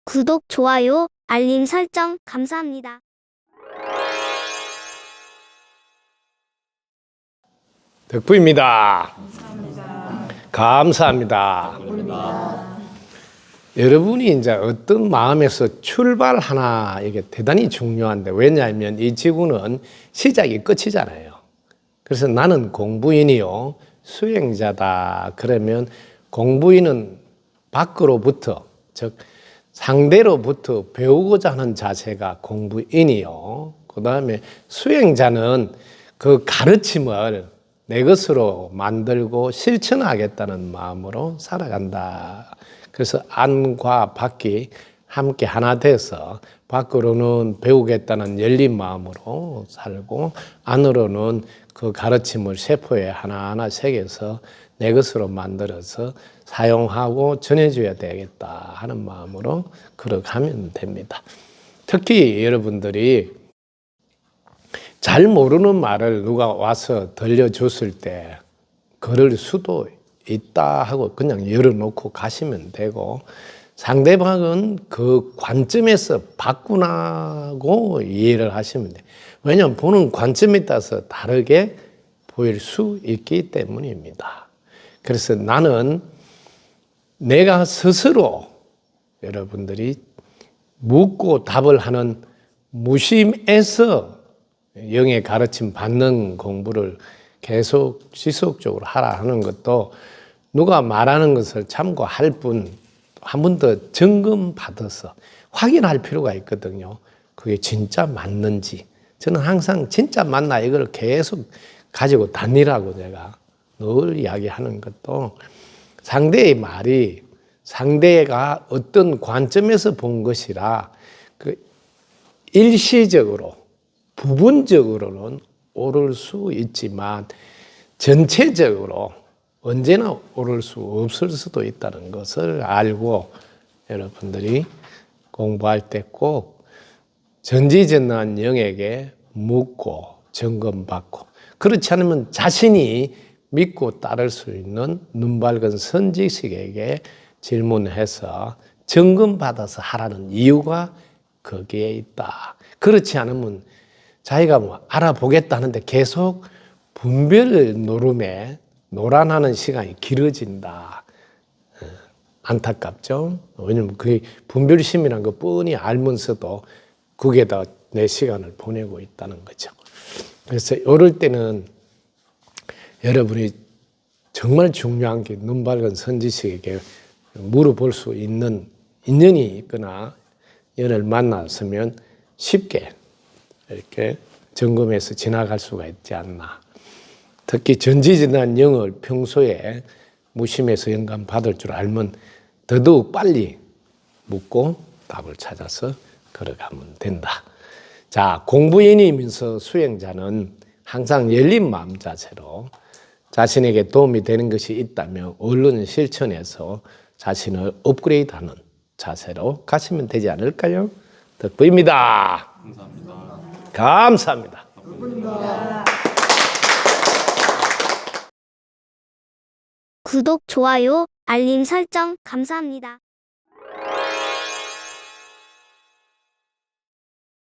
구독, 좋아요, 알림 설정 감사합니다. 덕부입니다. 감사합니다. 여러분이 이제 어떤 마음에서 출발하나 이게 대단히 중요한데, 왜냐하면 이 지구는 시작이 끝이잖아요. 그래서 나는 공부인이요 수행자다 그러면, 공부인은 밖으로부터, 즉 상대로부터 배우고자 하는 자세가 공부인이요, 그 다음에 수행자는 그 가르침을 내 것으로 만들고 실천하겠다는 마음으로 살아간다. 그래서 안과 밖이 함께 하나 돼서, 밖으로는 배우겠다는 열린 마음으로 살고, 안으로는 그 가르침을 세포에 하나하나 새겨서 내 것으로 만들어서 사용하고 전해줘야 되겠다 하는 마음으로 걸어가면 됩니다. 특히 여러분들이 잘 모르는 말을 누가 와서 들려줬을 때 그럴 수도 있다 하고 그냥 열어놓고 가시면 되고, 상대방은 그 관점에서 바꾸나고 이해를 하시면 돼요. 왜냐하면 보는 관점에 따라서 다르게 보일 수 있기 때문입니다. 그래서 나는 내가 스스로 여러분들이 묻고 답을 하는 무심에서 영의 가르침 받는 공부를 계속 지속적으로 하라 하는 것도, 누가 말하는 것을 참고할 뿐 한 번 더 점검 받아서 확인할 필요가 있거든요. 그게 진짜 맞는지. 저는 항상 진짜 맞나 이걸 계속 가지고 다니라고 제가 늘 이야기하는 것도, 상대의 말이 상대가 어떤 관점에서 본 것이라 그 일시적으로 부분적으로는 옳을 수 있지만 전체적으로 언제나 옳을 수 없을 수도 있다는 것을 알고, 여러분들이 공부할 때 꼭 전지전능한 영에게 묻고 점검받고, 그렇지 않으면 자신이 믿고 따를 수 있는 눈밝은 선지식에게 질문해서 점검받아서 하라는 이유가 거기에 있다. 그렇지 않으면 자기가 뭐 알아보겠다 하는데 계속 분별 노름에 노란하는 시간이 길어진다. 안타깝죠? 왜냐면 그 분별심이란 거 뻔히 알면서도 거기에다 내 시간을 보내고 있다는 거죠. 그래서 이럴 때는 여러분이 정말 중요한 게, 눈밝은 선지식에게 물어볼 수 있는 인연이 있거나 연을 만났으면 쉽게 이렇게 점검해서 지나갈 수가 있지 않나. 특히 전지전능한 영을 평소에 무심해서 영감 받을 줄 알면 더더욱 빨리 묻고 답을 찾아서 걸어가면 된다. 자, 공부인이면서 수행자는 항상 열린 마음 자세로 자신에게 도움이 되는 것이 있다면 얼른 실천해서 자신을 업그레이드하는 자세로 가시면 되지 않을까요? 덕부입니다. 감사합니다. 감사합니다. 덕부입니다. 구독, 좋아요, 알림 설정 감사합니다.